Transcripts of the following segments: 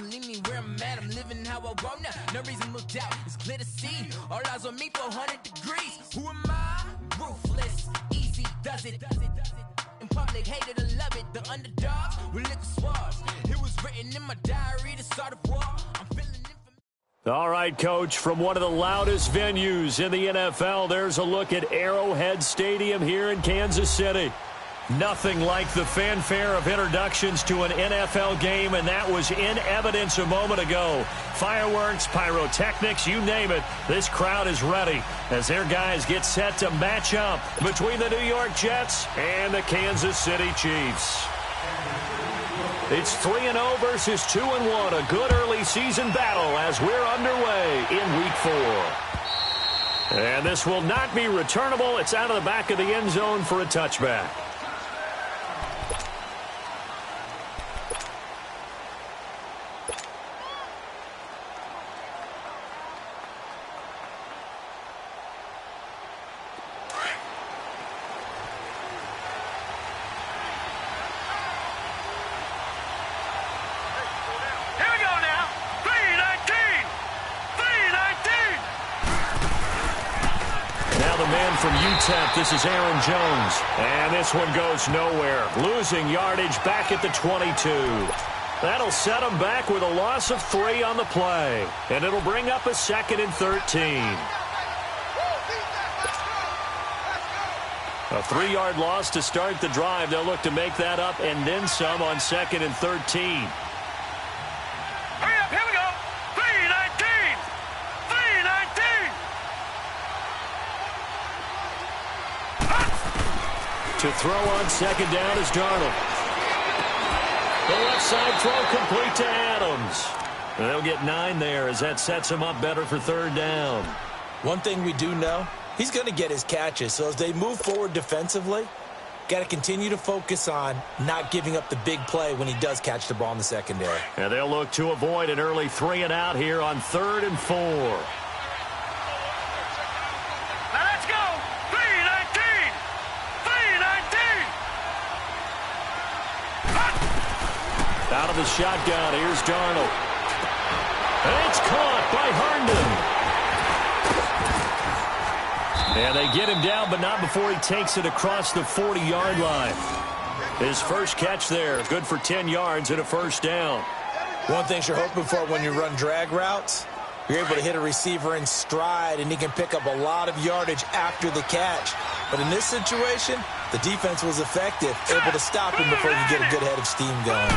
can leave me where I'm at. I'm living how I want now. No reason to look doubt. It's clear to see. All eyes on me, 400 degrees. Who am I? Ruthless. Easy does it. In public, hated to love it. The underdogs with liquor swabs. It was written in my diary to start a war. I'm feeling it. All right, Coach, from one of the loudest venues in the NFL, there's a look at Arrowhead Stadium here in Kansas City. Nothing like the fanfare of introductions to an NFL game, and that was in evidence a moment ago. Fireworks, pyrotechnics, you name it. This crowd is ready as their guys get set to match up between the New York Jets and the Kansas City Chiefs. It's 3-0 versus 2-1, a good early season battle as we're underway in Week 4. And this will not be returnable. It's out of the back of the end zone for a touchback. From UTEP, this is Aaron Jones, and this one goes nowhere. Losing yardage back at the 22. That'll set them back with a loss of 3 on the play, and it'll bring up a 2nd and 13. A 3-yard loss to start the drive. They'll look to make that up and then some on 2nd and 13. To throw on 2nd down is Darnold. The left side throw complete to Adams. They'll get 9 there as that sets him up better for 3rd down. One thing we do know, he's going to get his catches. So as they move forward defensively, got to continue to focus on not giving up the big play when he does catch the ball in the secondary. And they'll look to avoid an early 3 and out here on 3rd and 4. Out of the shotgun, here's Darnold. And it's caught by Herndon. And they get him down, but not before he takes it across the 40-yard line. His first catch there, good for 10 yards and a 1st down. One thing you're hoping for when you run drag routes, you're able to hit a receiver in stride, and he can pick up a lot of yardage after the catch. But in this situation, the defense was effective, able to stop him before you get a good head of steam going.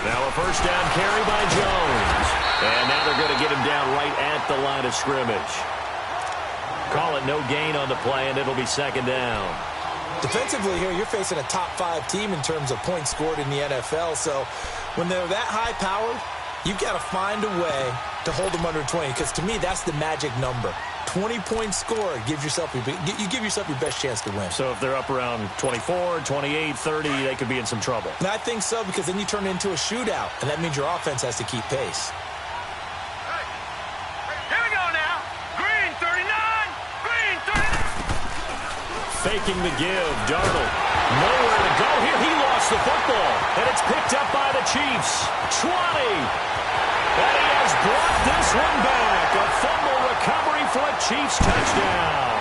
Now a 1st down carry by Jones. And now they're going to get him down right at the line of scrimmage. Call it no gain on the play, and it'll be 2nd down. Defensively here, you're facing a top 5 team in terms of points scored in the NFL. So when they're that high-powered, you've got to find a way to hold them under 20, because to me, that's the magic number. 20 points scored, you give yourself your best chance to win. So if they're up around 24, 28, 30, they could be in some trouble. And I think so, because then you turn it into a shootout, and that means your offense has to keep pace. Here we go now. Green 39. Green 39. Faking the give. Darnold. Nowhere to go here. He lost the football. And it's picked up by the Chiefs. 20. And he has brought this one back. A fumble recovery for a Chiefs touchdown.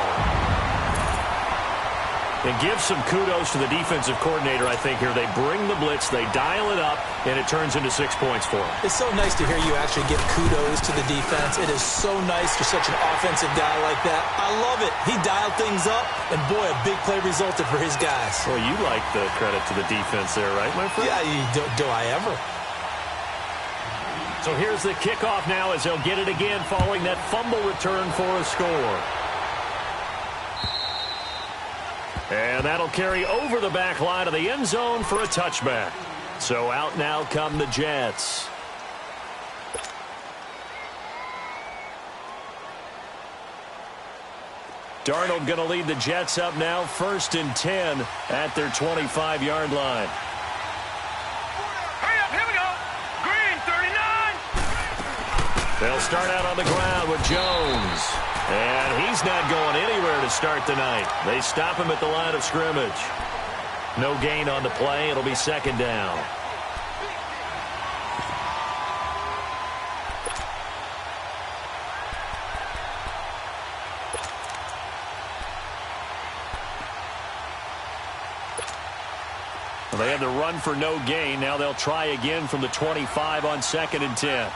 And give some kudos to the defensive coordinator, I think, here. They bring the blitz, they dial it up, and it turns into 6 points for them. It's so nice to hear you actually give kudos to the defense. It is so nice for such an offensive guy like that. I love it. He dialed things up, and boy, a big play resulted for his guys. Well, you like the credit to the defense there, right, my friend? Yeah, do I ever? So here's the kickoff now as they'll get it again following that fumble return for a score. And that'll carry over the back line of the end zone for a touchback. So out now come the Jets. Darnold going to lead the Jets up now, 1st and 10 at their 25-yard line. Hurry up, here we go. Green 39. They'll start out on the ground with Jones. And he's not going anywhere to start the night. They stop him at the line of scrimmage. No gain on the play. It'll be 2nd down. Well, they had the run for no gain. Now they'll try again from the 25 on 2nd and 10. All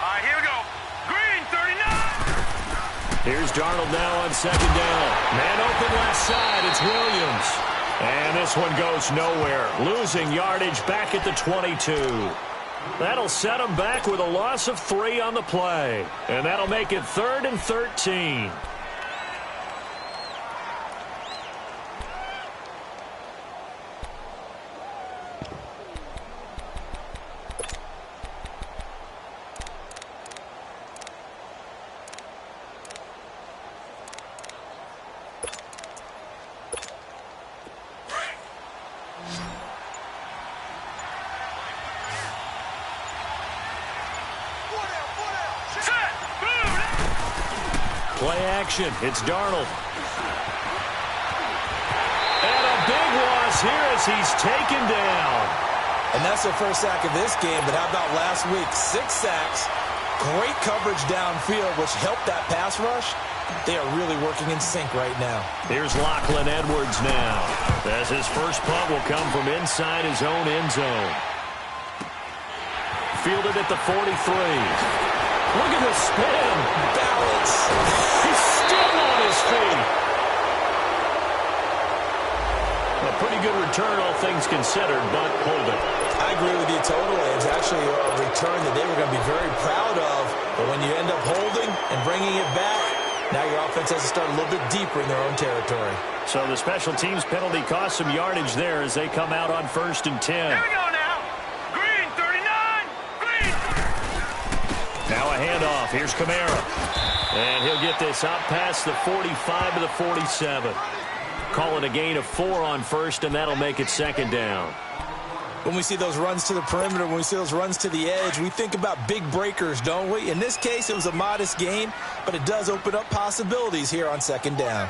right, here we go. Green, 39. Here's Darnold now on 2nd down. Man open left side. It's Williams. And this one goes nowhere. Losing yardage back at the 22. That'll set them back with a loss of 3 on the play. And that'll make it 3rd and 13. Play action. It's Darnold. And a big loss here as he's taken down. And that's their first sack of this game, but how about last week? 6 sacks, great coverage downfield, which helped that pass rush. They are really working in sync right now. Here's Lachlan Edwards now, as his first punt will come from inside his own end zone. Fielded at the 43. Look at the spin. Balance. He's still on his feet. A pretty good return, all things considered, but holding. I agree with you totally. It's actually a return that they were going to be very proud of. But when you end up holding and bringing it back, now your offense has to start a little bit deeper in their own territory. So the special teams penalty cost some yardage there as they come out on 1st and 10. Here we go now. Green, 39. Green. Now a handoff. Here's Kamara. And he'll get this out past the 45 to the 47. Call it a gain of 4 on 1st, and that'll make it 2nd down. When we see those runs to the perimeter, when we see those runs to the edge, we think about big breakers, don't we? In this case, it was a modest gain, but it does open up possibilities here on 2nd down.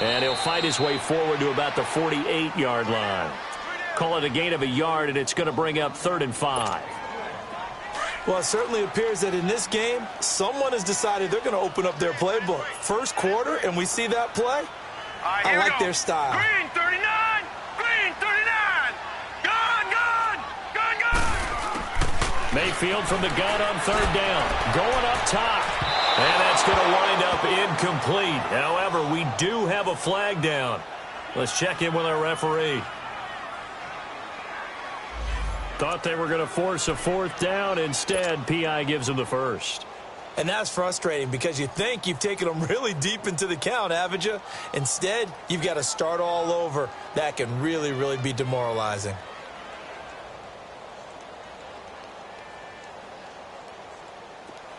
And he'll fight his way forward to about the 48-yard line. Call it a gain of a yard, and it's going to bring up 3rd and 5. Well, it certainly appears that in this game, someone has decided they're going to open up their playbook. First quarter, and we see that play. I like their style. Green, 39. Green, 39. Gun. Mayfield from the gun on 3rd down. Going up top. And that's going to wind up incomplete. However, we do have a flag down. Let's check in with our referee. Thought they were going to force a 4th down. Instead, P.I. gives them the first. And that's frustrating because you think you've taken them really deep into the count, haven't you? Instead, you've got to start all over. That can really, really be demoralizing.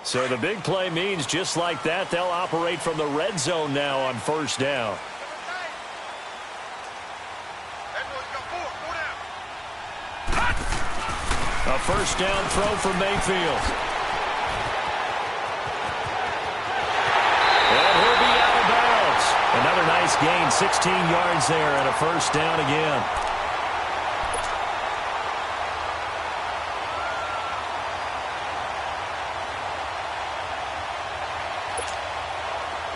So the big play means just like that, they'll operate from the red zone now on 1st down. A 1st down throw for Mayfield. And he'll be out of bounds. Another nice gain, 16 yards there, and a 1st down again.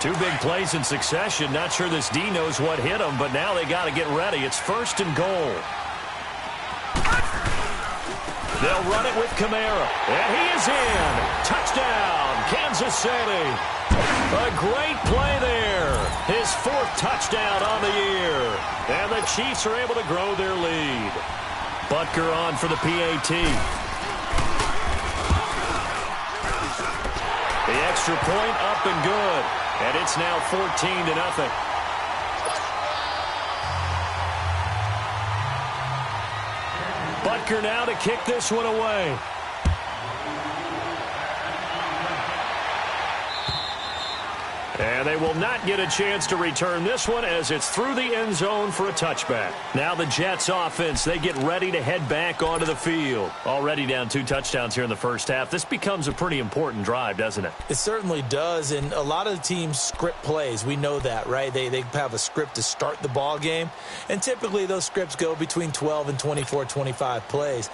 Two big plays in succession. Not sure this D knows what hit him, but now they got to get ready. It's 1st and goal. They'll run it with Kamara. And he is in. Touchdown, Kansas City. A great play there. His 4th touchdown on the year. And the Chiefs are able to grow their lead. Butker on for the PAT. The extra point up and good. And it's now 14-0. Butker now to kick this one away. And they will not get a chance to return this one as it's through the end zone for a touchback. Now the Jets offense, they get ready to head back onto the field. Already down 2 touchdowns here in the first half. This becomes a pretty important drive, doesn't it? It certainly does, and a lot of the teams script plays. We know that, right? They have a script to start the ball game, and typically those scripts go between 12 and 24, 25 plays.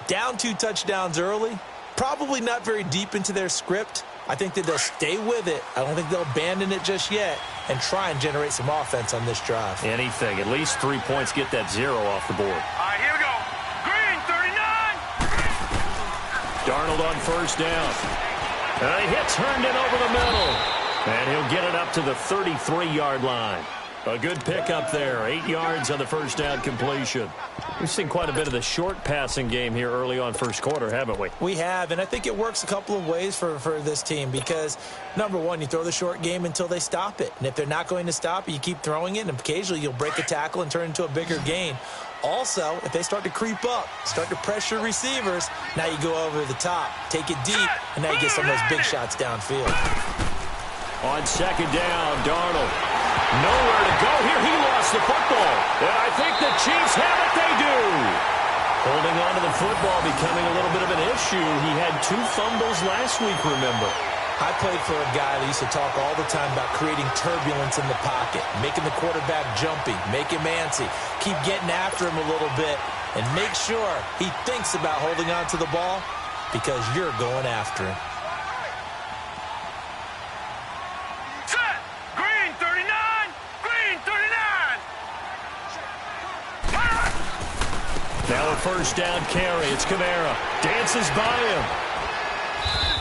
Down 2 touchdowns early, probably not very deep into their script. I think that they'll stay with it. I don't think they'll abandon it just yet and try and generate some offense on this drive. Anything. At least 3 points, get that 0 off the board. All right, here we go. Green, 39. Darnold on first down. He hits Herndon over the middle. And he'll get it up to the 33-yard line. A good pickup there. 8 yards on the first down completion. We've seen quite a bit of the short passing game here early on first quarter, haven't we? We have, and I think it works a couple of ways for this team because, number one, you throw the short game until they stop it. And if they're not going to stop it, you keep throwing it, and occasionally you'll break a tackle and turn it into a bigger gain. Also, if they start to creep up, start to pressure receivers, now you go over the top, take it deep, and now you get some of those big shots downfield. On second down, Darnold. Nowhere to go here. He lost the football. And I think the Chiefs have it. They do. Holding on to the football becoming a little bit of an issue. He had 2 fumbles last week, remember. I played for a guy that used to talk all the time about creating turbulence in the pocket, making the quarterback jumpy, make him antsy, keep getting after him a little bit, and make sure he thinks about holding on to the ball because you're going after him. Set. Green, 39. Green, 39. Now a first down carry. It's Kamara. Dances by him.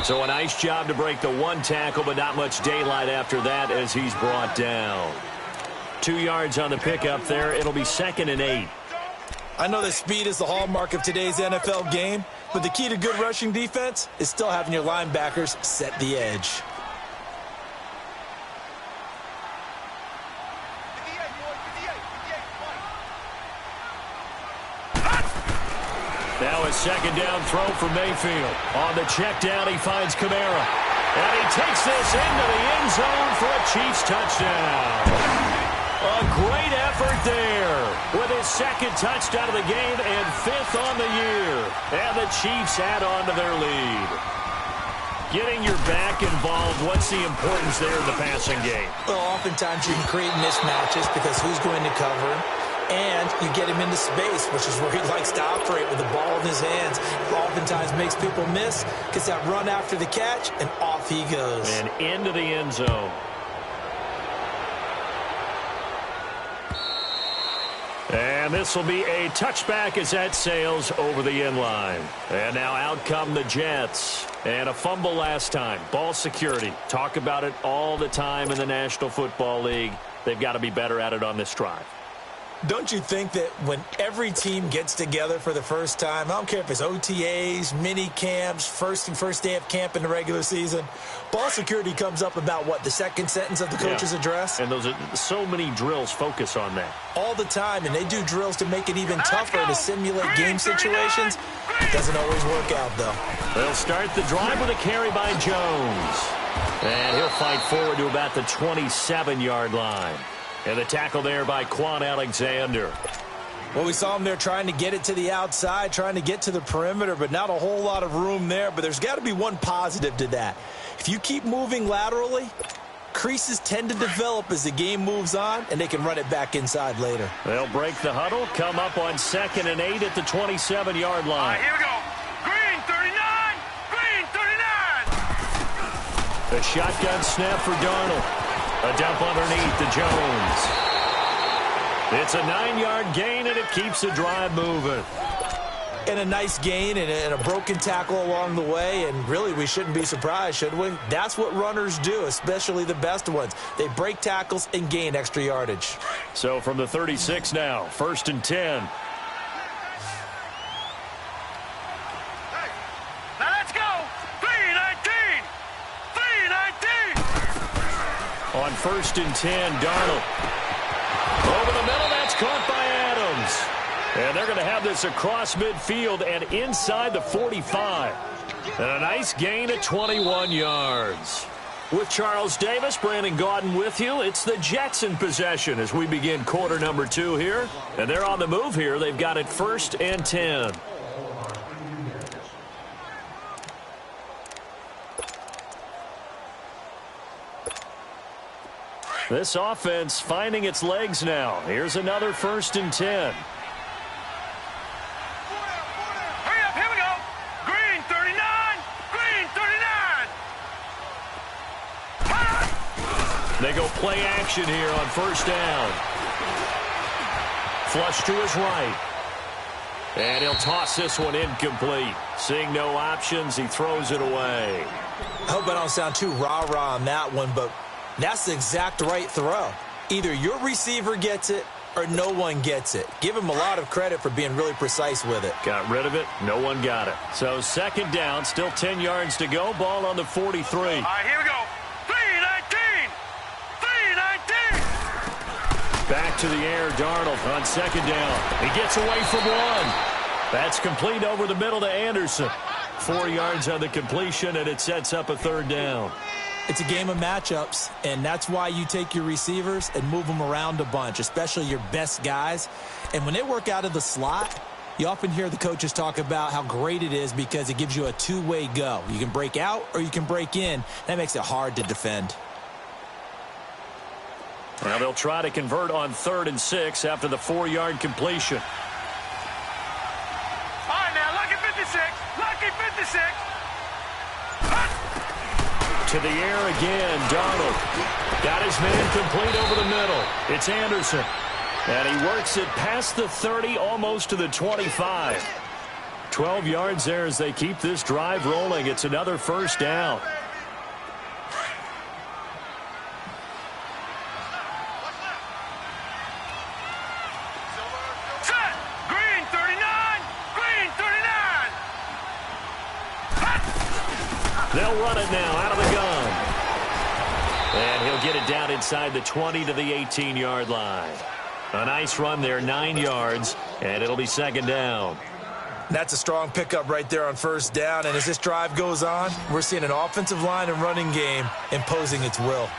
So a nice job to break the 1 tackle, but not much daylight after that as he's brought down. 2 yards on the pickup there. It'll be 2nd and 8. I know that speed is the hallmark of today's NFL game, but the key to good rushing defense is still having your linebackers set the edge. Now a second down throw for Mayfield. On the check down, he finds Kamara. And he takes this into the end zone for a Chiefs touchdown. A great effort there with his 2nd touchdown of the game and 5th on the year. And the Chiefs add on to their lead. Getting your back involved, what's the importance there in the passing game? Well, oftentimes you can create mismatches because who's going to cover him? And you get him into space, which is where he likes to operate with the ball in his hands. It oftentimes makes people miss, gets that run after the catch, and off he goes. And into the end zone. And this will be a touchback as that sails over the end line. And now out come the Jets. And a fumble last time. Ball security. Talk about it all the time in the National Football League. They've got to be better at it on this drive. Don't you think that when every team gets together for the first time, I don't care if it's OTAs, mini camps, first day of camp in the regular season, ball security comes up about, what, the 2nd sentence of the coach's address? And those are so many drills focus on that. All the time, and they do drills to make it even tougher to simulate game situations. Doesn't always work out, though. They'll start the drive with a carry by Jones. And he'll fight forward to about the 27-yard line. And the tackle there by Quan Alexander. Well, we saw him there trying to get it to the outside, trying to get to the perimeter, but not a whole lot of room there. But there's got to be one positive to that. If you keep moving laterally, creases tend to develop as the game moves on, and they can run it back inside later. They'll break the huddle, come up on 2nd and 8 at the 27-yard line. All right, here we go. Green, 39. Green, 39. The shotgun snap for Darnold. A dump underneath to Jones. It's a 9-yard gain, and it keeps the drive moving. And a nice gain and a broken tackle along the way, and really we shouldn't be surprised, should we? That's what runners do, especially the best ones. They break tackles and gain extra yardage. So from the 36 now, 1st and 10. Now let's go. 3-19. 3-19. On 1st and 10, Darnold. Over the middle, that's caught by Adams. And they're going to have this across midfield and inside the 45. And a nice gain at 21 yards. With Charles Davis, Brandon Gaudin with you. It's the Jets in possession as we begin quarter number 2 here. And they're on the move here. They've got it 1st and 10. This offense finding its legs now. Here's another 1st and 10. Hurry up, here we go. Green, 39. Green, 39. Play action here on first down. Flush to his right. And he'll toss this one incomplete. Seeing no options, he throws it away. I hope I don't sound too rah-rah on that one, but that's the exact right throw. Either your receiver gets it or no one gets it. Give him a lot of credit for being really precise with it. Got rid of it. No one got it. So second down, still 10 yards to go. Ball on the 43. All right, here we go. 3-19. 3-19. Back to the air, Darnold on second down. He gets away from one. That's complete over the middle to Anderson. 4 yards on the completion, and it sets up a third down. It's a game of matchups, and that's why you take your receivers and move them around a bunch, especially your best guys. And when they work out of the slot, you often hear the coaches talk about how great it is because it gives you a two-way go. You can break out or you can break in. That makes it hard to defend. Well, they'll try to convert on 3rd and 6 after the 4-yard completion. All right, now, lucky 56. Lucky 56. To the air again, Darnold. Got his man complete over the middle. It's Anderson. And he works it past the 30, almost to the 25. 12 yards there as they keep this drive rolling. It's another first down. Set. Green 39. Green 39. They'll run it now out of the gun. And he'll get it down inside the 20 to the 18-yard line. A nice run there, 9 yards, and it'll be second down. That's a strong pickup right there on first down, and as this drive goes on, we're seeing an offensive line and running game imposing its will.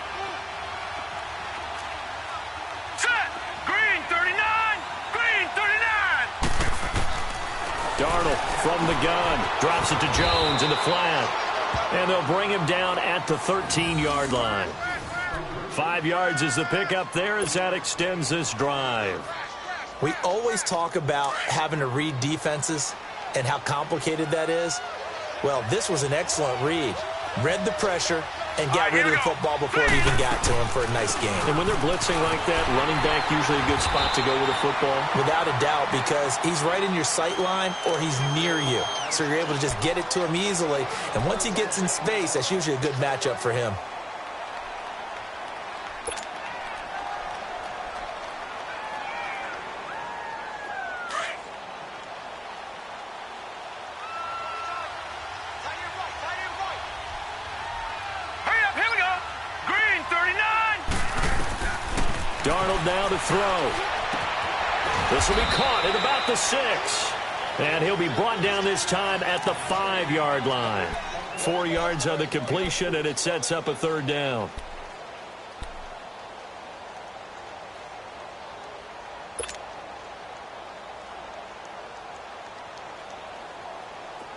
Set. Green 39. Green 39. Darnold from the gun, drops it to Jones in the flat. And they'll bring him down at the 13-yard line. 5 yards is the pickup there as that extends this drive. We always talk about having to read defenses and how complicated that is. Well, this was an excellent read. Read the pressure and got rid of the football before it even got to him for a nice game. And when they're blitzing like that, running back usually a good spot to go with the football? Without a doubt, because he's right in your sight line or he's near you. So you're able to just get it to him easily. And once he gets in space, that's usually a good matchup for him. Darnold now to throw. This will be caught at about the 6. And he'll be brought down this time at the 5-yard line. 4 yards on the completion, and it sets up a third down.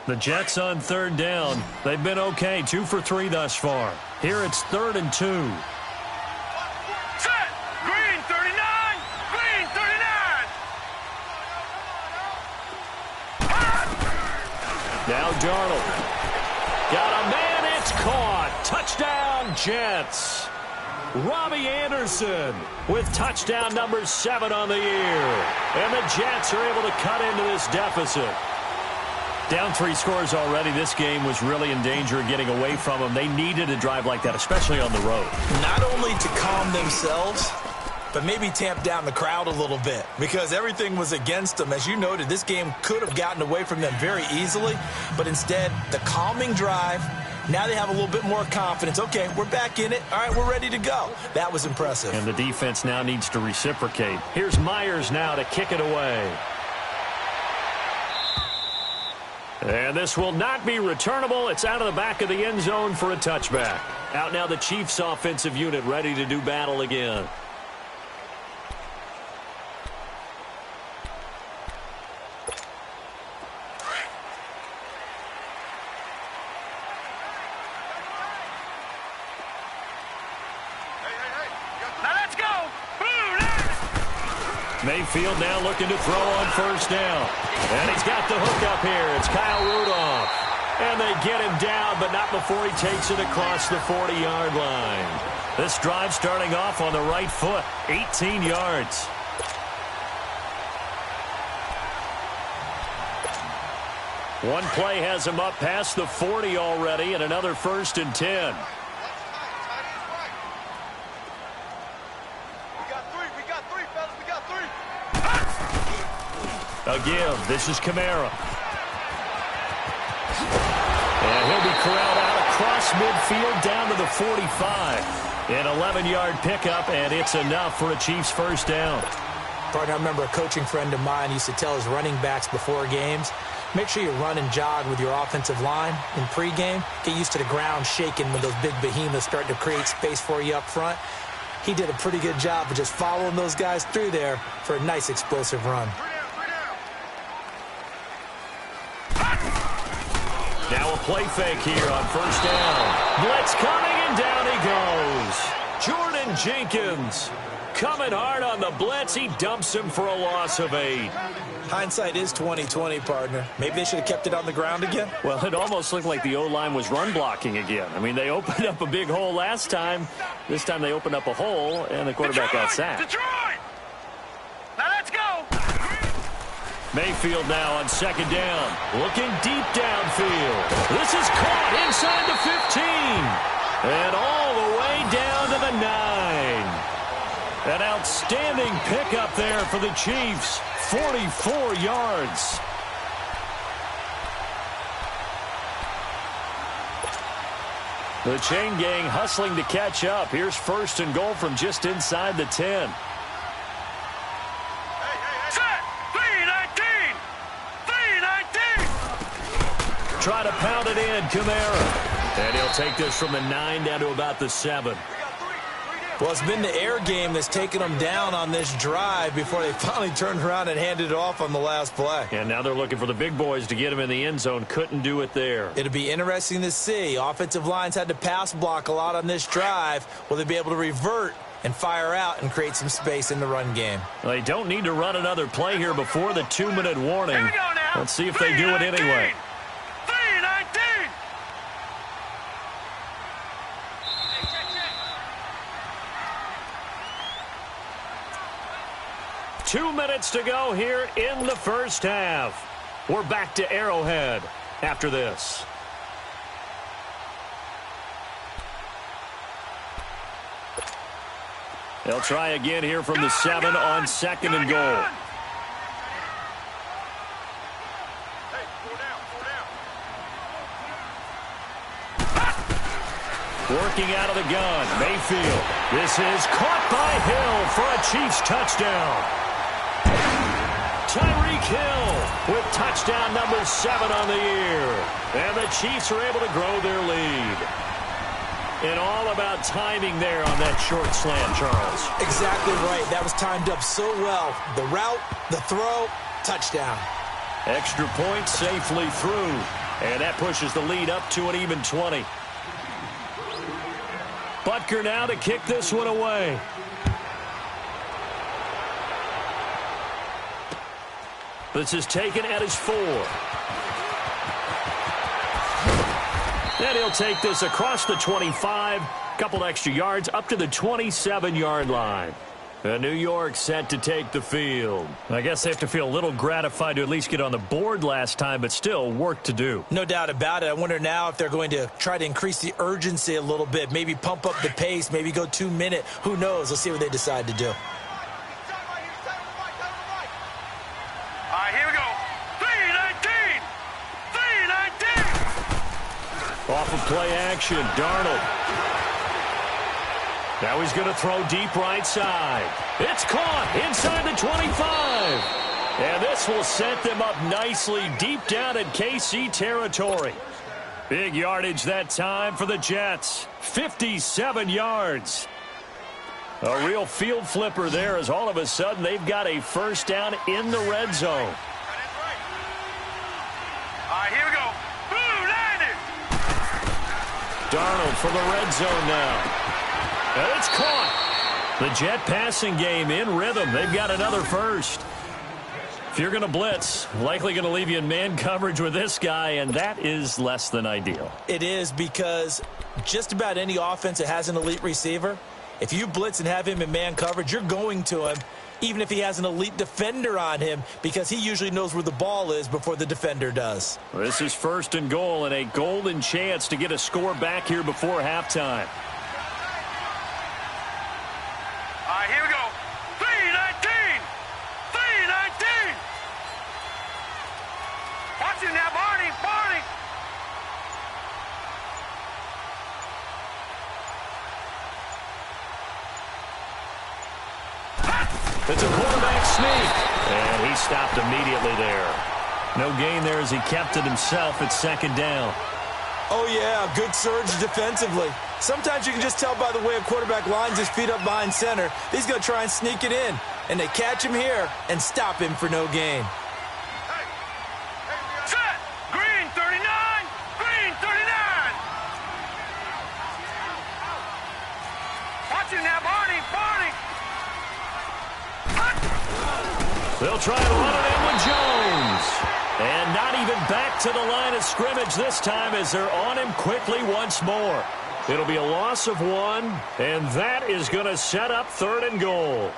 The Jets on third down. They've been okay, 2 for 3 thus far. Here it's 3rd and 2. Now Darnold. Got a man, it's caught. Touchdown, Jets. Robbie Anderson with touchdown number 7 on the year. And the Jets are able to cut into this deficit. Down 3 scores already. This game was really in danger of getting away from them. They needed a drive like that, especially on the road. Not only to calm themselves, but maybe tamp down the crowd a little bit because everything was against them. As you noted, this game could have gotten away from them very easily, but instead, the calming drive, now they have a little bit more confidence. Okay, we're back in it. All right, we're ready to go. That was impressive. And the defense now needs to reciprocate. Here's Myers now to kick it away. And this will not be returnable. It's out of the back of the end zone for a touchback. Out now the Chiefs offensive unit ready to do battle again. Mayfield now looking to throw on first down. And he's got the hook up here. It's Kyle Rudolph. And they get him down, but not before he takes it across the 40-yard line. This drive starting off on the right foot, 18 yards. One play has him up past the 40 already, and another 1st and 10. A give. This is Kamara. And he'll be corralled out across midfield down to the 45. An 11-yard pickup, and it's enough for a Chiefs first down. Partner, I remember a coaching friend of mine used to tell his running backs before games, make sure you run and jog with your offensive line in pregame. Get used to the ground shaking when those big behemoths start to create space for you up front. He did a pretty good job of just following those guys through there for a nice explosive run. Now a play fake here on first down. Blitz coming, and down he goes. Jordan Jenkins coming hard on the blitz. He dumps him for a loss of 8. Hindsight is 20/20, partner. Maybe they should have kept it on the ground again. Well, it almost looked like the O-line was run blocking again. I mean, they opened up a big hole last time. This time they opened up a hole, and the quarterback got sacked. Detroit! Now let's go! Mayfield now on second down. Looking deep downfield. This is caught inside the 15. And all the way down to the 9. An outstanding pickup there for the Chiefs. 44 yards. The chain gang hustling to catch up. Here's 1st and goal from just inside the 10. Set! 3-19! 3-19! Try to pound it in, Kamara. And he'll take this from the 9 down to about the 7. Well, it's been the air game that's taken them down on this drive before they finally turned around and handed it off on the last play. And now they're looking for the big boys to get him in the end zone. Couldn't do it there. It'll be interesting to see. Offensive lines had to pass block a lot on this drive. Will they be able to revert and fire out and create some space in the run game? Well, they don't need to run another play here before the 2-minute warning. Here we go now. Let's see if they do it anyway. 3-19! 2 minutes to go here in the first half. We're back to Arrowhead after this. They'll try again here from the 7 on 2nd and goal. Working out of the gun, Mayfield. This is caught by Hill for a Chiefs touchdown. Tyreek Hill with touchdown number 7 on the year. And the Chiefs are able to grow their lead. And all about timing there on that short slant, Charles. Exactly right. That was timed up so well. The route, the throw, touchdown. Extra point safely through. And that pushes the lead up to an even 20. Butker now to kick this one away. This is taken at his 4. Then he'll take this across the 25. Couple extra yards up to the 27-yard line. New York set to take the field. I guess they have to feel a little gratified to at least get on the board last time, but still work to do. No doubt about it. I wonder now if they're going to try to increase the urgency a little bit, maybe pump up the pace, maybe go 2-minute. Who knows? Let's see what they decide to do. All right, here we go. 3-19! 3-19! Off of play action, Darnold. Now he's going to throw deep right side. It's caught inside the 25. And this will set them up nicely deep down in KC territory. Big yardage that time for the Jets. 57 yards. A real field flipper there as all of a sudden they've got a first down in the red zone. All right, here we go. Blue landed! Darnold for the red zone now. And it's caught. The Jet passing game in rhythm. They've got another first. If you're going to blitz, likely going to leave you in man coverage with this guy, and that is less than ideal. It is, because just about any offense that has an elite receiver, if you blitz and have him in man coverage, you're going to him, even if he has an elite defender on him, because he usually knows where the ball is before the defender does. This is 1st and goal, and a golden chance to get a score back here before halftime. All right, here we go. 3-19. 3-19. Watch it now, Barney. Barney. It's a quarterback sneak, and he stopped immediately there. No gain there as he kept it himself at 2nd down. Oh, yeah, good surge defensively. Sometimes you can just tell by the way a quarterback lines his feet up behind center. He's going to try and sneak it in, and they catch him here and stop him for no gain. Set. Green 39. Green 39. Watch it now, Barney. Barney. They'll try and run it in with Jones. And not even back to the line of scrimmage this time as they're on him quickly once more. It'll be a loss of 1, and that is going to set up 3rd and goal.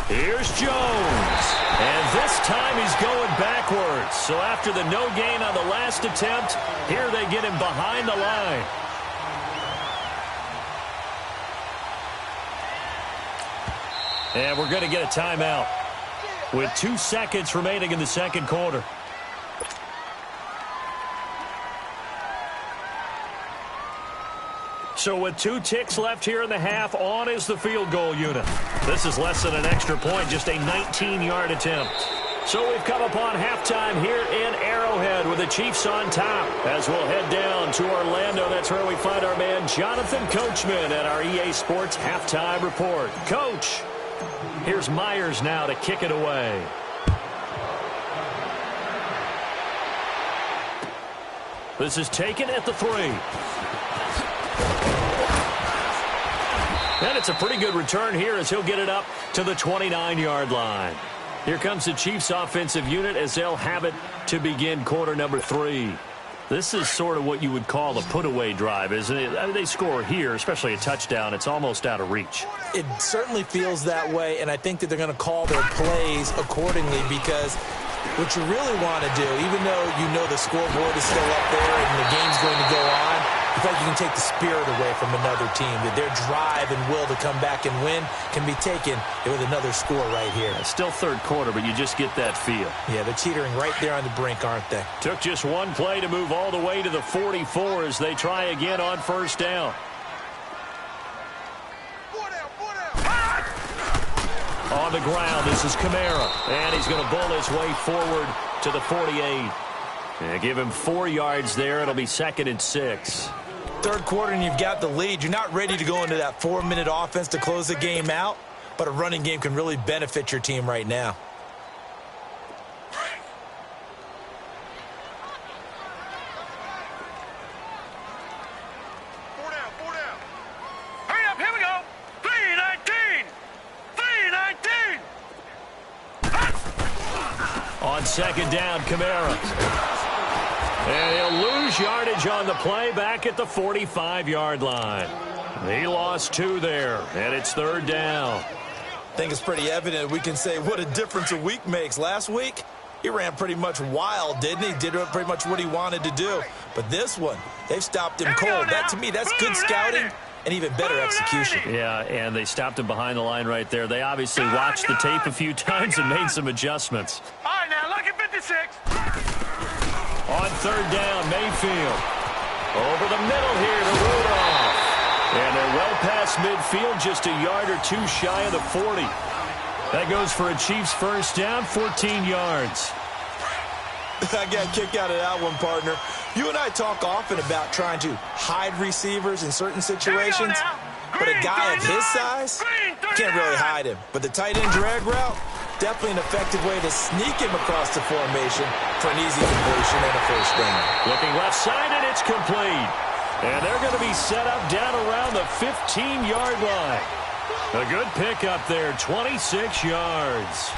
Here's Jones. And this time he's going backwards. So after the no gain on the last attempt, here they get him behind the line. And we're going to get a timeout with 2 seconds remaining in the 2nd quarter. So with 2 ticks left here in the half, on is the field goal unit. This is less than an extra point, just a 19-yard attempt. So we've come upon halftime here in Arrowhead with the Chiefs on top. As we'll head down to Orlando, that's where we find our man Jonathan Coachman at our EA Sports Halftime Report. Coach, here's Myers now to kick it away. This is taken at the 3. And it's a pretty good return here as he'll get it up to the 29-yard line. Here comes the Chiefs offensive unit as they'll have it to begin quarter number 3. This is sort of what you would call a put-away drive, isn't it? I mean, they score here, especially a touchdown. It's almost out of reach. It certainly feels that way, and I think that they're going to call their plays accordingly, because what you really want to do, even though you know the scoreboard is still up there and the game's going to go on, you feel like you can take the spirit away from another team, that their drive and will to come back and win can be taken with another score right here. Still 3rd quarter, but you just get that feel. Yeah, they're teetering right there on the brink, aren't they? Took just 1 play to move all the way to the 44 as they try again on 1st down. On the ground, this is Kamara, and he's going to bull his way forward to the 48. And give him 4 yards there. It'll be 2nd and 6. 3rd quarter, and you've got the lead. You're not ready to go into that 4-minute offense to close the game out, but a running game can really benefit your team right now. Hurry up, here we go. 3-19. 3-19. On 2nd down, Kamara. And he'll lose yardage on the play back at the 45-yard line. He lost 2 there, and it's 3rd down. I think it's pretty evident we can say what a difference a week makes. Last week, he ran pretty much wild, didn't he? Did pretty much what he wanted to do. But this one, they've stopped him cold. That, to me, that's good scouting and even better execution. Yeah, and they stopped him behind the line right there. They obviously watched the tape a few times and made some adjustments. All right, now look at 56. On 3rd down, Mayfield. Over the middle here to Rudolph. And they're well past midfield, just a yard or two shy of the 40. That goes for a Chiefs first down, 14 yards. I got kicked out of that one, partner. You and I talk often about trying to hide receivers in certain situations, but a guy of his size can't really hide him. But the tight end drag route, definitely an effective way to sneak him across the formation for an easy completion and a first down. Looking left side, and it's complete. And they're going to be set up down around the 15-yard line. A good pickup there, 26 yards.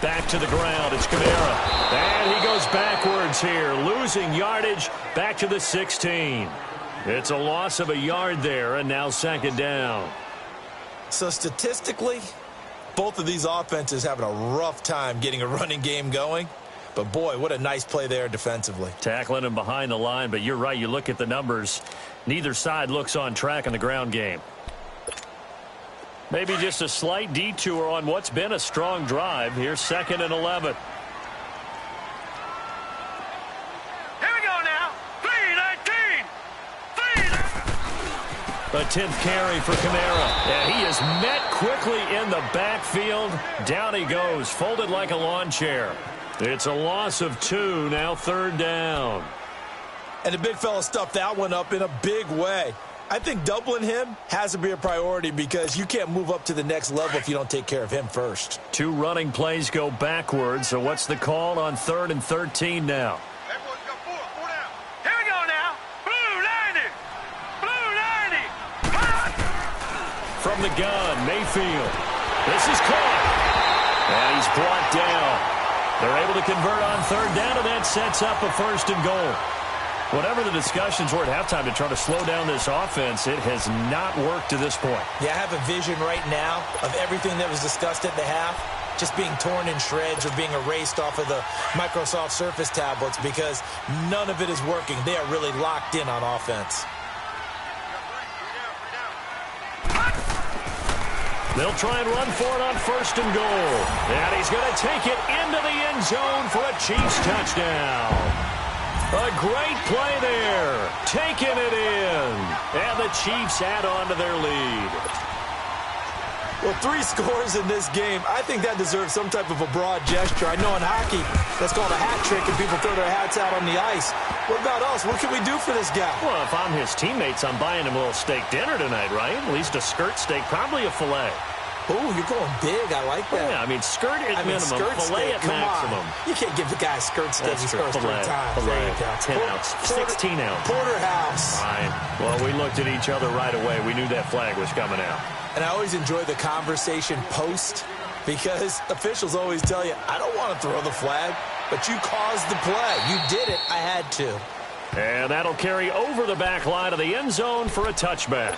Back to the ground, it's Kamara. And he goes backwards here, losing yardage back to the 16. It's a loss of a yard there, and now second down. So statistically, both of these offenses having a rough time getting a running game going. But, boy, what a nice play there defensively. Tackling him behind the line, but you're right, you look at the numbers. Neither side looks on track in the ground game. Maybe just a slight detour on what's been a strong drive. Here's 2nd and 11. Here we go now. 3-19. A 10th carry for Kamara. And he is met quickly in the backfield. Down he goes, folded like a lawn chair. It's a loss of 2, now 3rd down. And the big fella stuffed that one up in a big way. I think doubling him has to be a priority because you can't move up to the next level if you don't take care of him first. 2 running plays go backwards, so what's the call on 3rd and 13 now? Everyone's got 4 down. Here we go now. Blue 90. Blue 90. From the gun, Mayfield. This is caught. And he's brought down. They're able to convert on 3rd down, and that sets up a 1st and goal. Whatever the discussions were at halftime to try to slow down this offense, it has not worked to this point. Yeah, I have a vision right now of everything that was discussed at the half just being torn in shreds or being erased off of the Microsoft Surface tablets because none of it is working. They are really locked in on offense. They'll try and run for it on 1st and goal. And he's going to take it into the end zone for a Chiefs touchdown. A great play there, taking it in, and the Chiefs add on to their lead. Well, 3 scores in this game. I think that deserves some type of a broad gesture. I know in hockey, that's called a hat trick, and people throw their hats out on the ice. What about us? What can we do for this guy? Well, if I'm his teammates, I'm buying him a little steak dinner tonight, right? At least a skirt steak, probably a filet. Oh, you're going big. I like that. Yeah, I mean, skirt at minimum, filet at maximum. You can't give the guy a skirt steak. He scores 3 times. Filet, there you go. 10 ounce, 16 ounce. Porterhouse. Fine. Well, we looked at each other right away. We knew that flag was coming out. And I always enjoy the conversation post because officials always tell you, I don't want to throw the flag, but you caused the play. You did it. I had to. And that'll carry over the back line of the end zone for a touchback.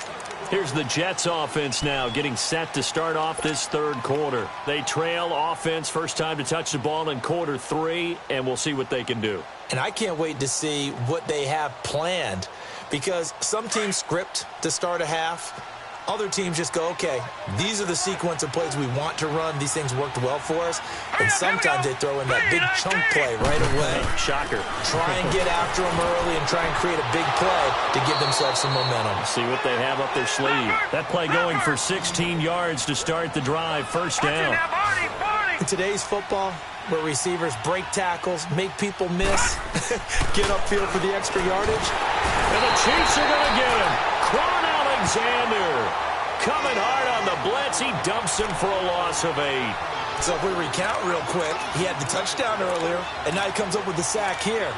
Here's the Jets offense now getting set to start off this 3rd quarter. They trail offense, first time to touch the ball in quarter 3, and we'll see what they can do. And I can't wait to see what they have planned because some teams script to start a half. Other teams just go, okay, these are the sequence of plays we want to run. These things worked well for us. And sometimes they throw in that big chunk play right away. Shocker. Try and get after them early and try and create a big play to give themselves some momentum. See what they have up their sleeve. That play going for 16 yards to start the drive. 1st down. In today's football, where receivers break tackles, make people miss, get upfield for the extra yardage. And the Chiefs are going to get him. Alexander coming hard on the blitz. He dumps him for a loss of 8. So if we recount real quick, he had the touchdown earlier, and now he comes up with the sack here.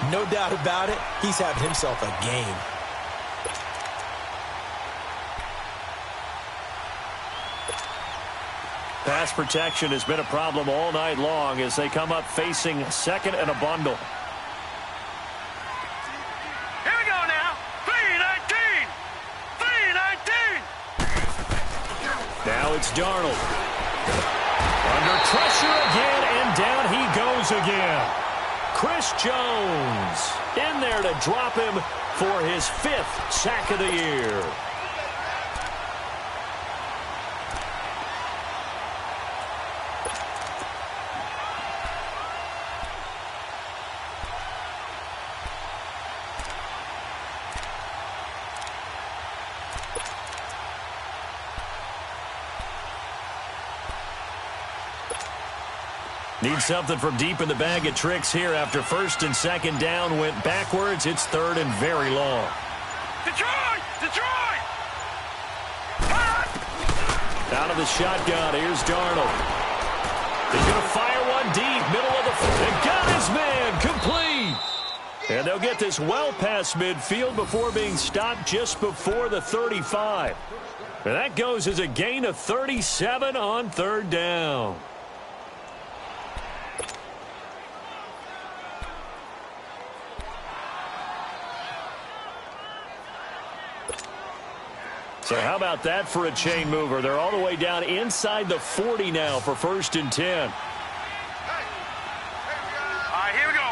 No doubt about it, he's having himself a game. Pass protection has been a problem all night long as they come up facing 2nd and a bundle. Here we go now. 3-19. 3-19. Now it's Darnold. Under pressure again, and down he goes again. Chris Jones in there to drop him for his 5th sack of the year. Need something from deep in the bag of tricks here after 1st and 2nd down went backwards. It's 3rd and very long. Detroit! Detroit! Out of the shotgun, here's Darnold. He's going to fire one deep, middle of the field. They got his man, complete. And they'll get this well past midfield before being stopped just before the 35. And that goes as a gain of 37 on 3rd down. So how about that for a chain mover? They're all the way down inside the 40 now for 1st and 10. All right, here we go.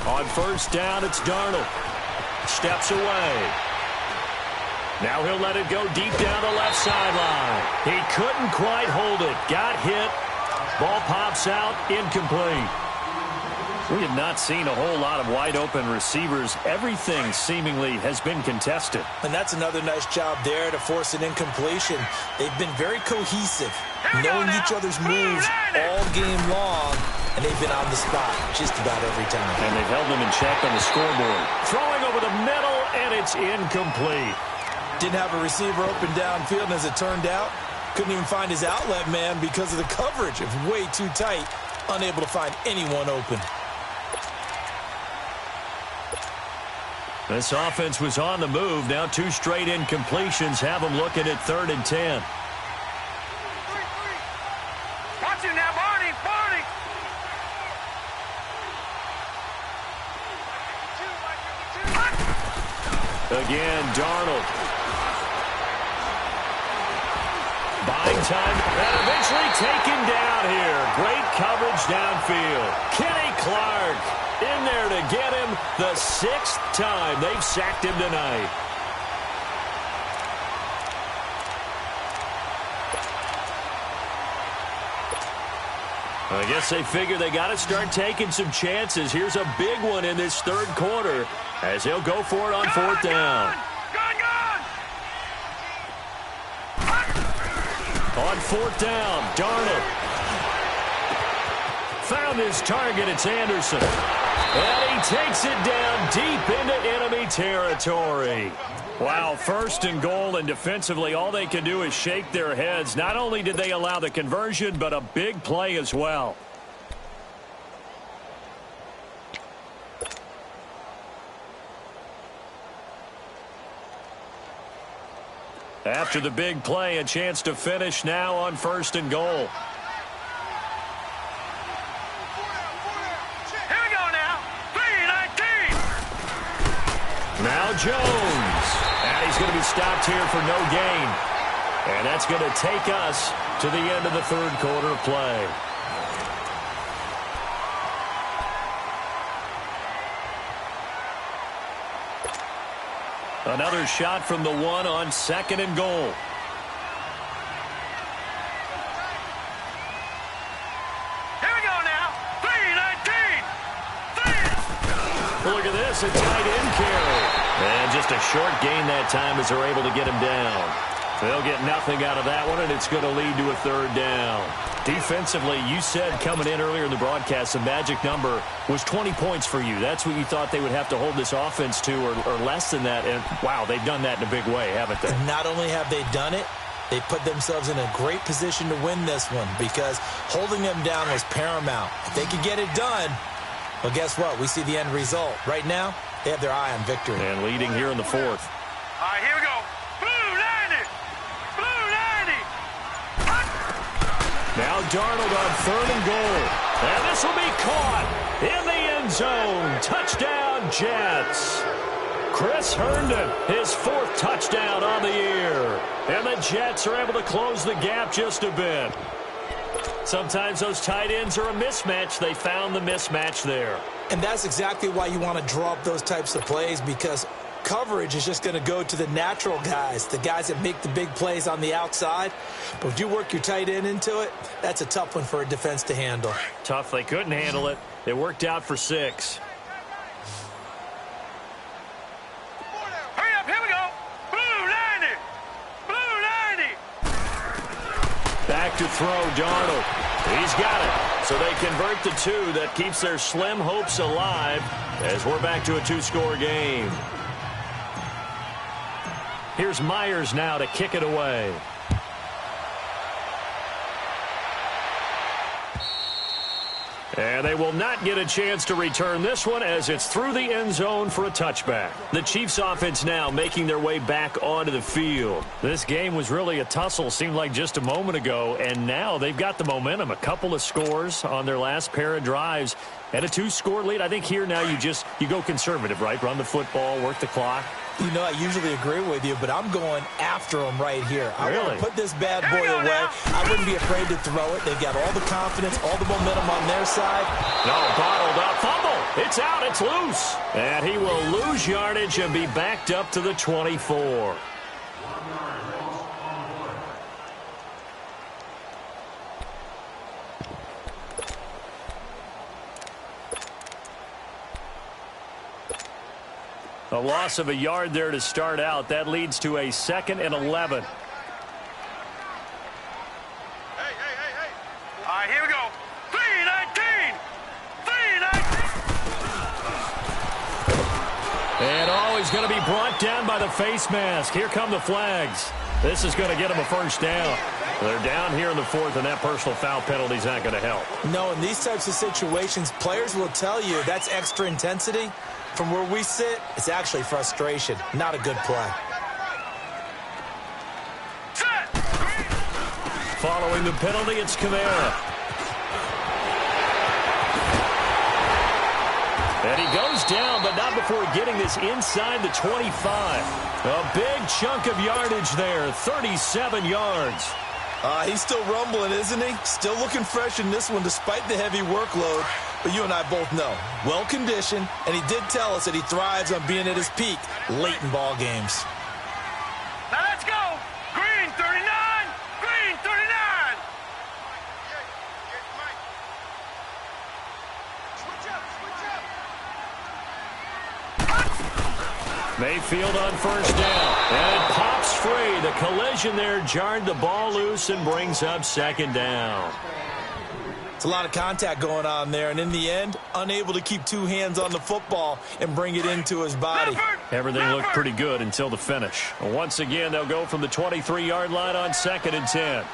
On 1st down, it's Darnold. Steps away. Now he'll let it go deep down the left sideline. He couldn't quite hold it. Got hit. Ball pops out. Incomplete. We have not seen a whole lot of wide-open receivers. Everything seemingly has been contested. And that's another nice job there to force an incompletion. They've been very cohesive, knowing each other's moves all game long, and they've been on the spot just about every time. And they've held them in check on the scoreboard. Throwing over the middle, and it's incomplete. Didn't have a receiver open downfield, and as it turned out, couldn't even find his outlet man because of the coverage. It was way too tight, unable to find anyone open. This offense was on the move. Now 2 straight incompletions have them looking at 3rd and 10. Watch him now, Barney! Barney! Again, Darnold. Buying time and eventually taken down here. Great coverage downfield. Kenny Clark in there to get him the 6th time they've sacked him tonight. I guess they figure they got to start taking some chances. Here's a big one in this 3rd quarter as they'll go for it on 4th down. On 4th down, Darnold found his target. It's Anderson. And he takes it down deep into enemy territory. Wow, 1st and goal, and defensively all they can do is shake their heads. Not only did they allow the conversion, but a big play as well. After the big play, a chance to finish now on 1st and goal. Now Jones. And he's going to be stopped here for no gain. And that's going to take us to the end of the 3rd quarter play. Another shot from the 1 on 2nd and goal. Here we go now. 3-19. Look at this, a tight end carry. And just a short gain that time as they're able to get him down. They'll get nothing out of that one, and it's going to lead to a 3rd down. Defensively, you said coming in earlier in the broadcast, the magic number was 20 points for you. That's what you thought they would have to hold this offense to, or less than that. And, wow, they've done that in a big way, haven't they? And not only have they done it, they put themselves in a great position to win this one because holding them down was paramount. If they could get it done, well, guess what? We see the end result. Right now, they have their eye on victory. And leading here in the 4th. All right, here we go. Blue 90. Blue 90. Now Darnold on 3rd and goal. And this will be caught in the end zone. Touchdown, Jets. Chris Herndon, his 4th touchdown on the year. And the Jets are able to close the gap just a bit. Sometimes those tight ends are a mismatch. They found the mismatch there. And that's exactly why you want to draw up those types of plays, because coverage is just going to go to the natural guys, the guys that make the big plays on the outside. But if you work your tight end into it, that's a tough one for a defense to handle. Tough. They couldn't handle it. It worked out for 6. Hurry up, here we go. Blue 90. Blue 90. Back to throw, Darnold. He's got it. So they convert the 2. That keeps their slim hopes alive as we're back to a 2-score game. Here's Myers now to kick it away. And they will not get a chance to return this one as it's through the end zone for a touchback. The Chiefs offense now making their way back onto the field. This game was really a tussle, seemed like just a moment ago, and now they've got the momentum. A couple of scores on their last pair of drives and a 2-score lead. I think here now you go conservative, right? Run the football, work the clock. You know, I usually agree with you, but I'm going after him right here. I want to put this bad boy away. I wouldn't be afraid to throw it. They've got all the confidence, all the momentum on their side. No, bottled up. Fumble. It's out. It's loose. And he will lose yardage and be backed up to the 24. A loss of a yard there to start out. That leads to a 2nd and 11. Hey. All right, here we go. 3-19. 3-19. And he's going to be brought down by the face mask. Here come the flags. This is going to get him a first down. They're down here in the 4th, and that personal foul penalty is not going to help. No, in these types of situations, players will tell you that's extra intensity. From where we sit, it's actually frustration. Not a good play. Following the penalty, it's Kamara. And he goes down, but not before getting this inside the 25. A big chunk of yardage there, 37 yards. He's still rumbling, isn't he? Still looking fresh in this one despite the heavy workload. But you and I both know, well-conditioned, and he did tell us that he thrives on being at his peak late in ball games. Now let's go. Green 39. Green 39. Mayfield on first down. And it pops free. The collision there jarred the ball loose and brings up 2nd down. It's a lot of contact going on there, and in the end, unable to keep 2 hands on the football and bring it into his body. Everything looked pretty good until the finish. Once again, they'll go from the 23-yard line on 2nd and 10.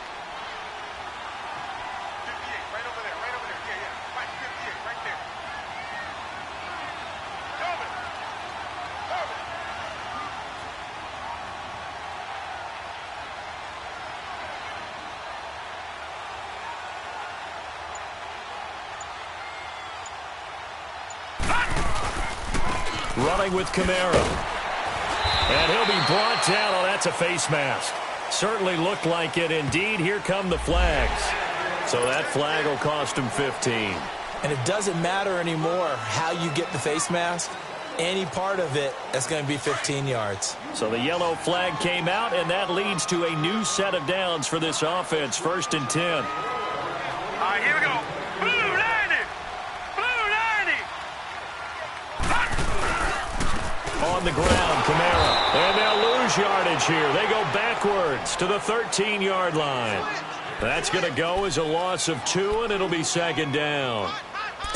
Running with Kamara. And he'll be brought down. Oh, that's a face mask. Certainly looked like it. Indeed, here come the flags. So that flag will cost him 15. And it doesn't matter anymore how you get the face mask. Any part of it, that's going to be 15 yards. So the yellow flag came out, and that leads to a new set of downs for this offense. 1st and 10. All right, here we go. Blue 90. Blue 90. On the ground, Kamara. And they'll lose yardage here. They go backwards to the 13-yard line. That's going to go as a loss of 2, and it'll be 2nd down.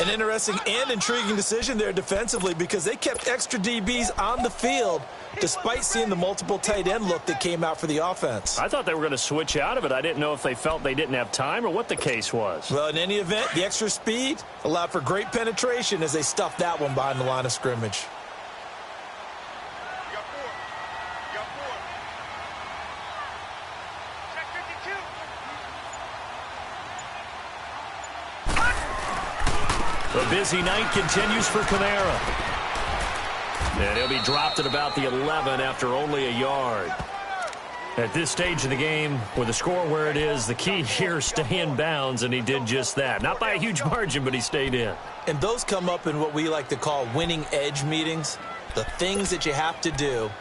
An interesting and intriguing decision there defensively because they kept extra DBs on the field despite seeing the multiple tight end look that came out for the offense. I thought they were going to switch out of it. I didn't know if they felt they didn't have time or what the case was. Well, in any event, the extra speed allowed for great penetration as they stuffed that one behind the line of scrimmage. The busy night continues for Kamara. And he'll be dropped at about the 11 after only a yard. At this stage of the game, with the score where it is, the key here is stay in bounds, and he did just that. Not by a huge margin, but he stayed in. And those come up in what we like to call winning edge meetings. The things that you have to do,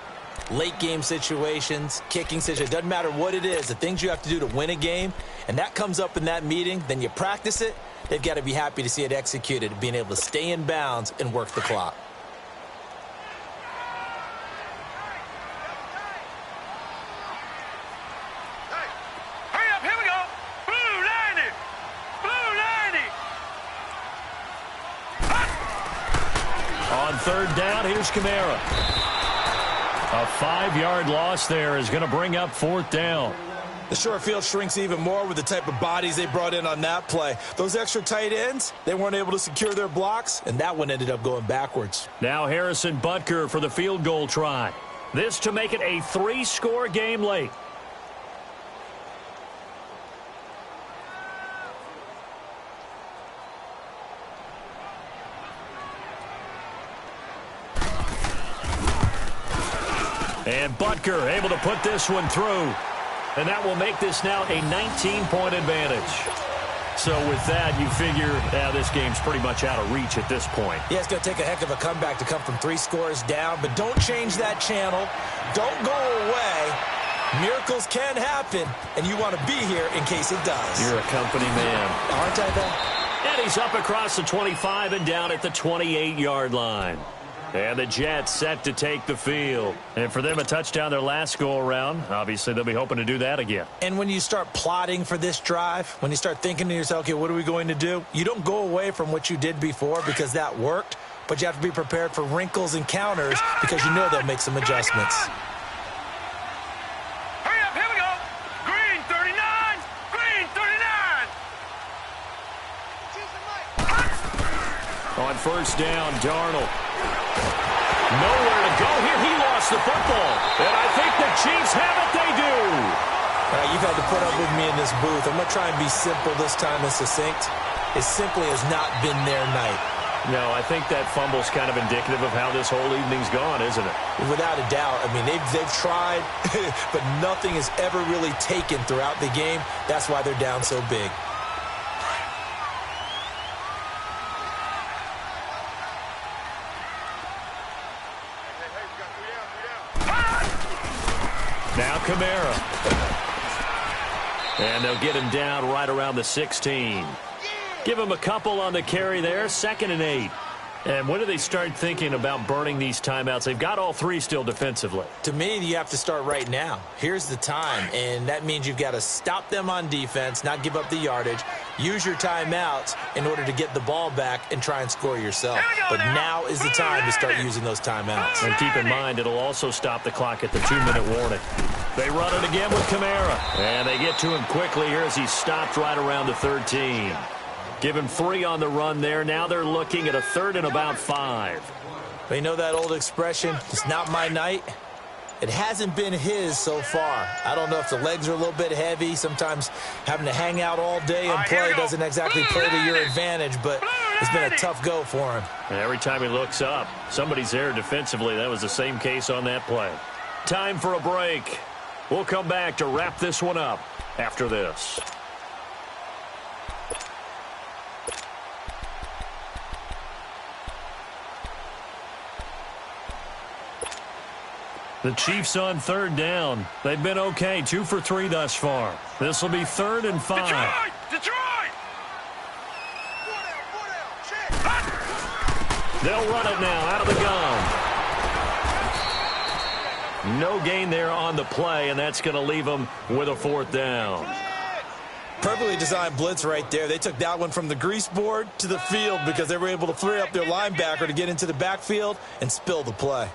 late game situations, kicking situations, doesn't matter what it is, the things you have to do to win a game, and that comes up in that meeting, then you practice it, they've got to be happy to see it executed, being able to stay in bounds and work the clock. On third down, here's Kamara. A 5-yard loss there is going to bring up fourth down. The short field shrinks even more with the type of bodies they brought in on that play. Those extra tight ends, they weren't able to secure their blocks, and that one ended up going backwards. Now Harrison Butker for the field goal try. This to make it a 3-score game late. And Butker able to put this one through. And that will make this now a 19-point advantage. So with that, you figure this game's pretty much out of reach at this point. Yeah, it's going to take a heck of a comeback to come from 3 scores down. But don't change that channel. Don't go away. Miracles can happen, and you want to be here in case it does. You're a company man. Aren't I, though? And he's up across the 25 and down at the 28-yard line. And the Jets set to take the field. And for them, a touchdown their last go-around. Obviously, they'll be hoping to do that again. And when you start plotting for this drive, when you start thinking to yourself, okay, what are we going to do? You don't go away from what you did before because that worked, but you have to be prepared for wrinkles and counters because you know they'll make some adjustments. Hurry up, here we go. Green 39, green 39. On first down, Darnold. Nowhere to go here. He lost the football. And I think the Chiefs have it. They do. You've had to put up with me in this booth. I'm going to try and be simple this time and succinct. It simply has not been their night. No, I think that fumble's kind of indicative of how this whole evening's gone, isn't it? Without a doubt. I mean, they've tried, but nothing is ever really taken throughout the game. That's why they're down so big. Now Kamara. And they'll get him down right around the 16. Give him a couple on the carry there. 2nd and 8. And when do they start thinking about burning these timeouts? They've got all 3 still defensively. To me, you have to start right now. Here's the time, and that means you've got to stop them on defense, not give up the yardage, use your timeouts in order to get the ball back and try and score yourself. But now is the time to start using those timeouts. And keep in mind, it'll also stop the clock at the 2-minute warning. They run it again with Kamara. And they get to him quickly here as he stopped right around the 13. Give him 3 on the run there. Now they're looking at a 3rd and about 5. They know that old expression, it's not my night. It hasn't been his so far. I don't know if the legs are a little bit heavy. Sometimes having to hang out all day and play doesn't exactly play to your advantage, but it's been a tough go for him. And every time he looks up, somebody's there defensively. That was the same case on that play. Time for a break. We'll come back to wrap this one up after this. The Chiefs on 3rd down. They've been okay, 2 for 3 thus far. This will be 3rd and 5. Detroit! They'll run it now out of the gun. No gain there on the play, and that's going to leave them with a 4th down. Perfectly designed blitz right there. They took that one from the grease board to the field because they were able to free up their linebacker to get into the backfield and spill the play.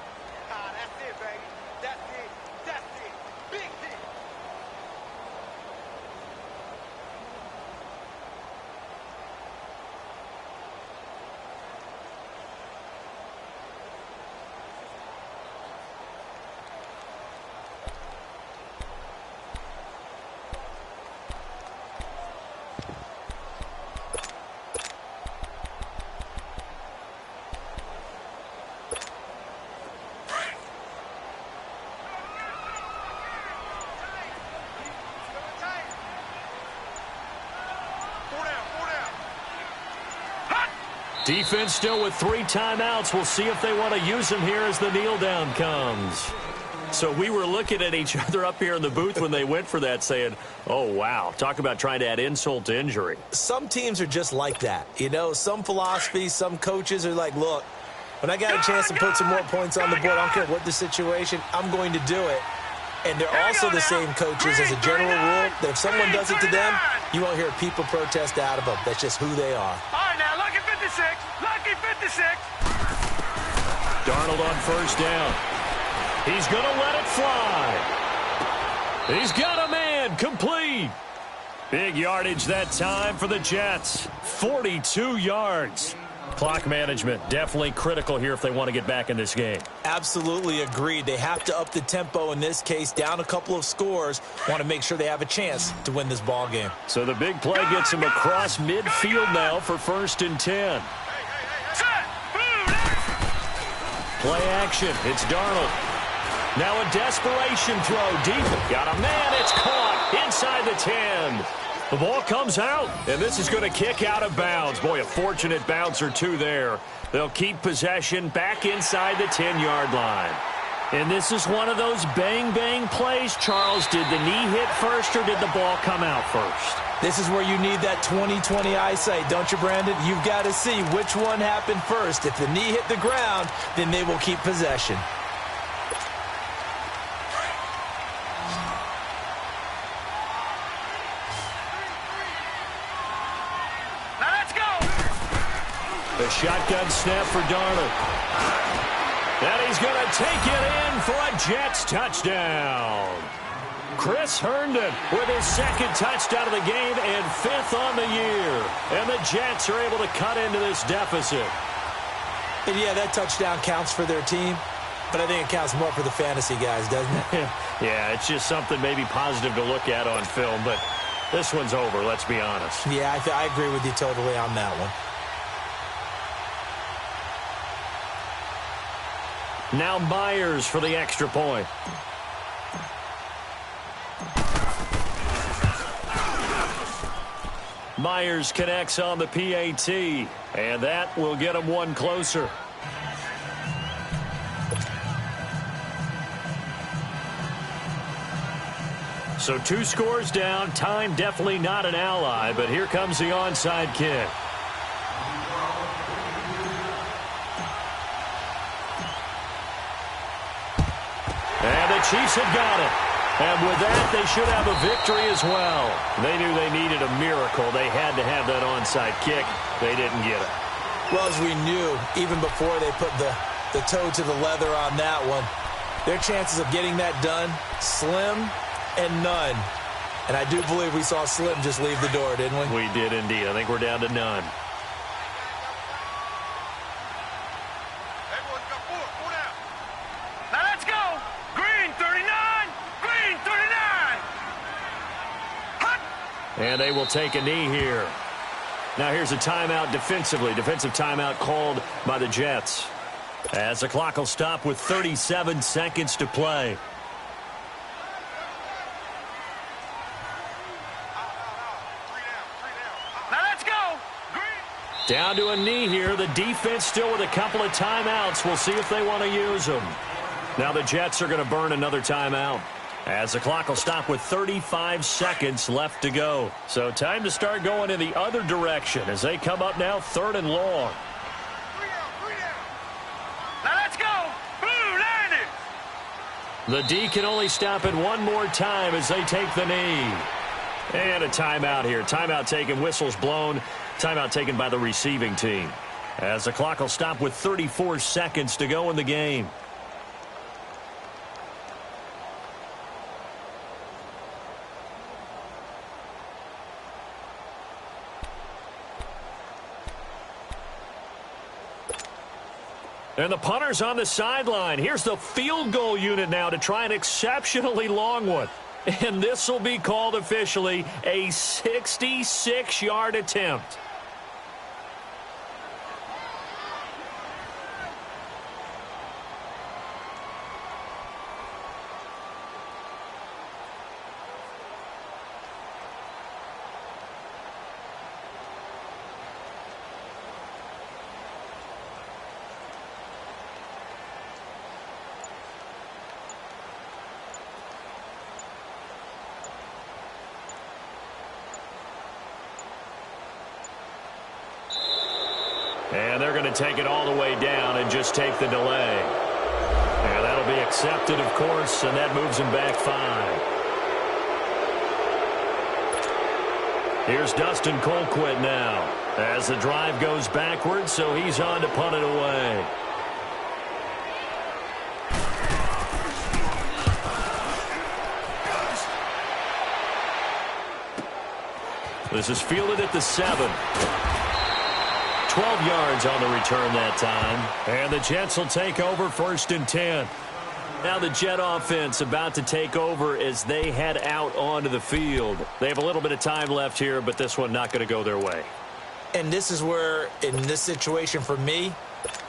Defense still with 3 timeouts. We'll see if they want to use them here as the kneel down comes. So we were looking at each other up here in the booth when they went for that saying, oh, wow, talk about trying to add insult to injury. Some teams are just like that. You know, some philosophies, some coaches are like, look, when I got a chance to put some more points on the board, I don't care what the situation, I'm going to do it. And they're also the same coaches as a general rule that if someone does it to them, you won't hear people protest out of them. That's just who they are. All right, now, lucky 56. Lucky 56. Darnold on first down. He's going to let it fly. He's got a man complete. Big yardage that time for the Jets. 42 yards. Clock management definitely critical here if they want to get back in this game. Absolutely agreed. They have to up the tempo in this case, down a couple of scores. Want to make sure they have a chance to win this ball game. So the big play gets him across midfield now for 1st and 10. Play action. It's Darnold. Now a desperation throw deep. Got a man. It's caught inside the 10. The ball comes out, and this is going to kick out of bounds. Boy, a fortunate bounce or two there. They'll keep possession back inside the 10-yard line. And this is one of those bang-bang plays, Charles. Did the knee hit first or did the ball come out first? This is where you need that 20/20 eyesight, don't you, Brandon? You've got to see which one happened first. If the knee hit the ground, then they will keep possession. The shotgun snap for Darnold. And he's going to take it in for a Jets touchdown. Chris Herndon with his 2nd touchdown of the game and 5th on the year. And the Jets are able to cut into this deficit. And yeah, that touchdown counts for their team, but I think it counts more for the fantasy guys, doesn't it? Yeah, it's just something maybe positive to look at on film, but this one's over, let's be honest. Yeah, I agree with you totally on that one. Now Myers for the extra point. Myers connects on the PAT, and that will get him one closer. So 2 scores down. Time definitely not an ally, but here comes the onside kick. And the Chiefs have got it. And with that, they should have a victory as well. They knew they needed a miracle. They had to have that onside kick. They didn't get it. Well, as we knew, even before they put the toe to the leather on that one, their chances of getting that done, slim and none. And I do believe we saw Slim just leave the door, didn't we? We did indeed. I think we're down to none. Now let's go. Green 39. Green 39. Hut. And they will take a knee here. Now here's a timeout defensively. Defensive timeout called by the Jets. As the clock will stop with 37 seconds to play. Now let's go. Green. Down to a knee here. The defense still with a couple of timeouts. We'll see if they want to use them. Now the Jets are going to burn another timeout. As the clock will stop with 35 seconds left to go. So time to start going in the other direction as they come up now 3rd and long. Now let's go. Blue landed. The D can only stop it one more time as they take the knee. And a timeout here. Timeout taken, whistles blown. Timeout taken by the receiving team. As the clock will stop with 34 seconds to go in the game. And the punter's on the sideline. Here's the field goal unit now to try an exceptionally long one. And this will be called officially a 66-yard attempt. And they're going to take it all the way down and just take the delay. And that'll be accepted, of course, and that moves them back 5. Here's Dustin Colquitt now as the drive goes backwards, so he's on to punt it away. This is fielded at the 7. 12 yards on the return that time. And the Jets will take over 1st and 10. Now the Jet offense about to take over as they head out onto the field. They have a little bit of time left here, but this one not going to go their way. And this is where, in this situation for me,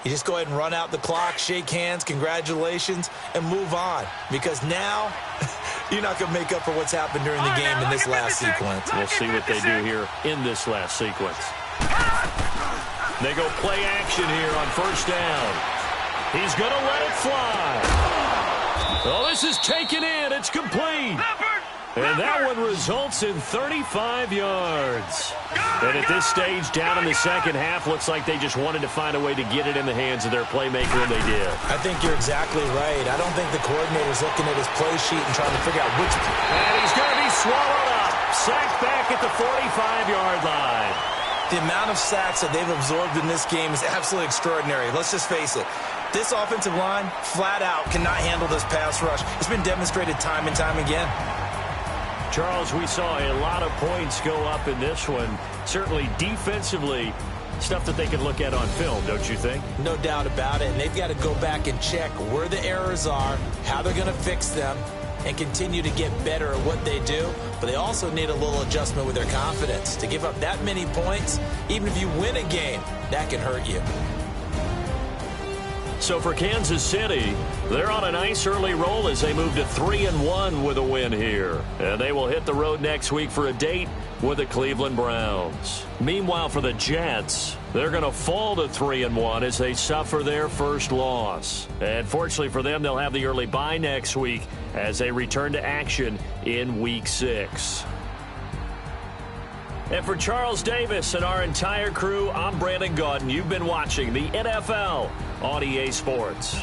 you just go ahead and run out the clock, shake hands, congratulations, and move on. Because now you're not going to make up for what's happened during the game in this last sequence. We'll see what they do here in this last sequence. They go play action here on 1st down. He's going to let it fly. Oh, this is taken in. It's complete. And that one results in 35 yards. And at this stage, down in the second half, looks like they just wanted to find a way to get it in the hands of their playmaker, and they did. I think you're exactly right. I don't think the coordinator's looking at his play sheet and trying to figure out which. And he's going to be swallowed up. Sacked back at the 45-yard line. The amount of sacks that they've absorbed in this game is absolutely extraordinary. Let's just face it. This offensive line, flat out, cannot handle this pass rush. It's been demonstrated time and time again. Charles, we saw a lot of points go up in this one. Certainly defensively, stuff that they can look at on film, don't you think? No doubt about it. And they've got to go back and check where the errors are, how they're going to fix them, and continue to get better at what they do. But they also need a little adjustment with their confidence. To give up that many points, even if you win a game, that can hurt you. So for Kansas City, they're on a nice early roll as they move to 3-1 with a win here. And they will hit the road next week for a date with the Cleveland Browns. Meanwhile, for the Jets, they're going to fall to 3-1 as they suffer their first loss. And fortunately for them, they'll have the early bye next week as they return to action in Week 6. And for Charles Davis and our entire crew, I'm Brandon Gaudin. You've been watching the NFL on EA Sports.